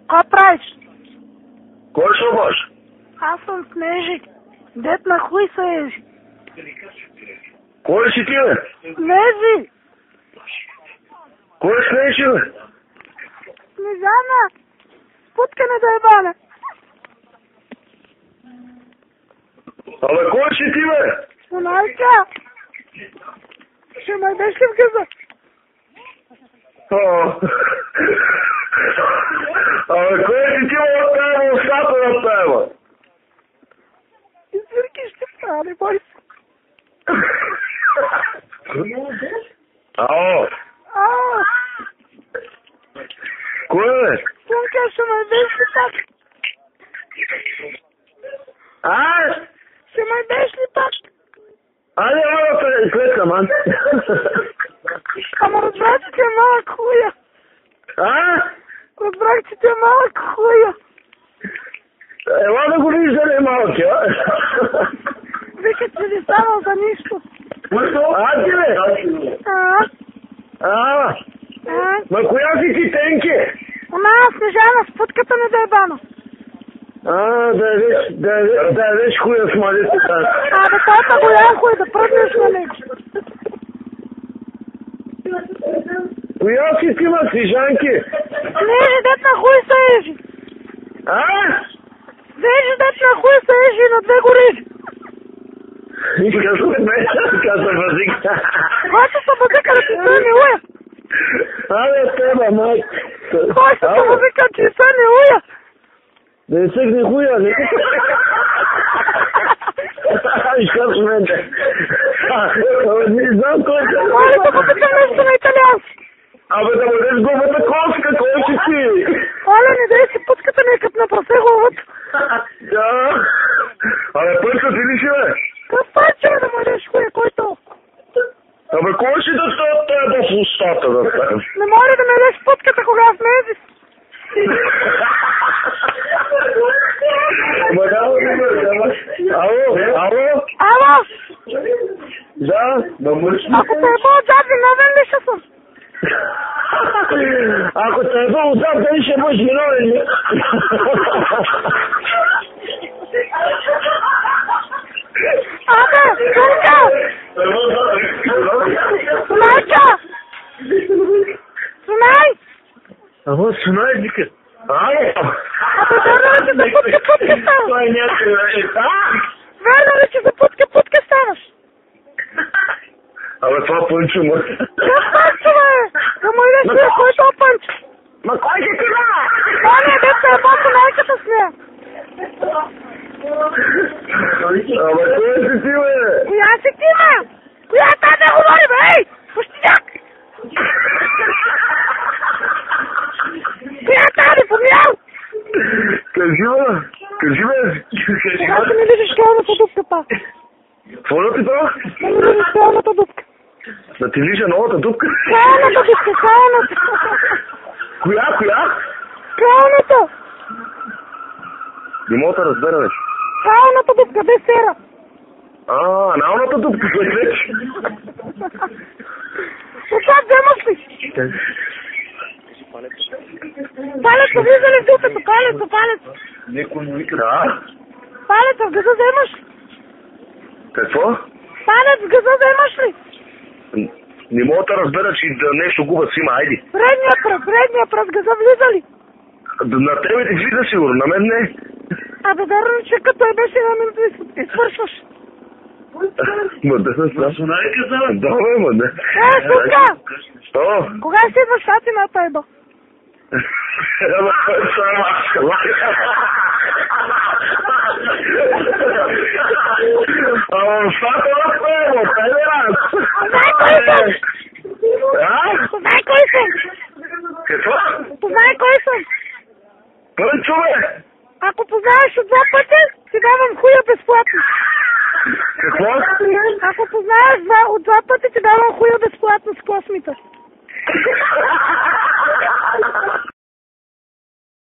Ко правиш? Кой ще бъш? Аз съм Снежи. Дет на хуй се ежи. Кой си ти, бе? Снежи! Кой Снежи, бе? Снежана! Путкане да е бана. Абе, кой си ти, бе? Монайка! Ще ме деш ли в гъза? Абе, кой си ти, бе, от тази устата на тебе? И свирки ще правя, не бой се. Ало? Кой е? Сумка, ще ме деш ли пак? Ще ме деш ли пак? Айде, ама да те клетка, ман. Ама разбрах, че ти е малък хуя. Разбрах, че ти е малък хуя. Ела да го видиш да не е малък, а? Вика, че не станал за нищо. Ти, бе? Ма коя си ти, Тенки? Она Снежана, с путката ми да е бана. Да е виж хуя с малицата. Абе, това голям хуй, да пръднеш на него. Коя си ти, ма, Снежанки? Снежи, дет на хуй се ежи. Снежи, дет на хуй се ежи на две гори. Каза възика. Който се възика да ти съни уя. Абе, теба, май. Който се възика, че съни уя. Да не съгне хуя, не? Виж как в мене. Не знам кой се... Моля да попитам нещо на италиански. Абе, да бъдеш главата коска, кой си ти? Оля, не дай си путката ми, като напрасе главата. Да. Абе, пърка ти ли си, бе? Как паче, да мъреш хуя, кой то? Абе, кой си да те в устата да те? Не може да ме дадеш путката, кога влезеш. Ало? Да, да мърш. Ако те е по-отзад, виновен ли ще съм? Ако те е по-отзад, дали ще бъдеш виновен ли? Абе, Сумка! Сунайка! Сунай! Ама, Сунай, вика. Абе, верно ли, че за путка ставаш? Верно ли, че за путка ставаш? Абе, това Пънчо, ма. Как Пънчо, бе? Да му идеш ли, кой е това Пънчо? Ма кой си ти, бе? Оня, деца е по-сунайката с нея. Абе, кой си ти, бе? Коя си ти, бе? Коя е тази да говори, бе? Ей, пущиняк! Коя е тази, помиял? Кажи, бе. Кога ще ми видиш крайната дупка, па? Какво да ти това? Да ми видиш крайната дупка. Да ти лижа новата дупка? Крайната дупка, крайната. Коя? Крайната. Не мога да разбера, вече. Крайната дупка, без сера. Аналната дупка, кой вече? Отак вземаш ли? Палеца, влиза ли в дупето? Палеца. Некой му вика. Да. Палеца в гъза вземаш ли? Какво? Палец в гъза вземаш ли? Не мога да разбера, че нещо губа си има, айди. Предния пръст гъза влиза ли? На тебе ти влиза сигурно, на мен не. Абе, верно, че като той беше на минута и свършваш. Ма да се сам. Сунайка за... Да, бе, ма да. Сука! Що? Кога ще идваш шати на тайба? Ама, стата на тайба, тайба раз. Познай кой съм! Какво? Познай кой съм! Пънчо, бе! Ако познаеш от 2 пъти, ти давам хуя безплатно. Какво? Ако познаеш от 2 пъти, ти давам хуя безплатно.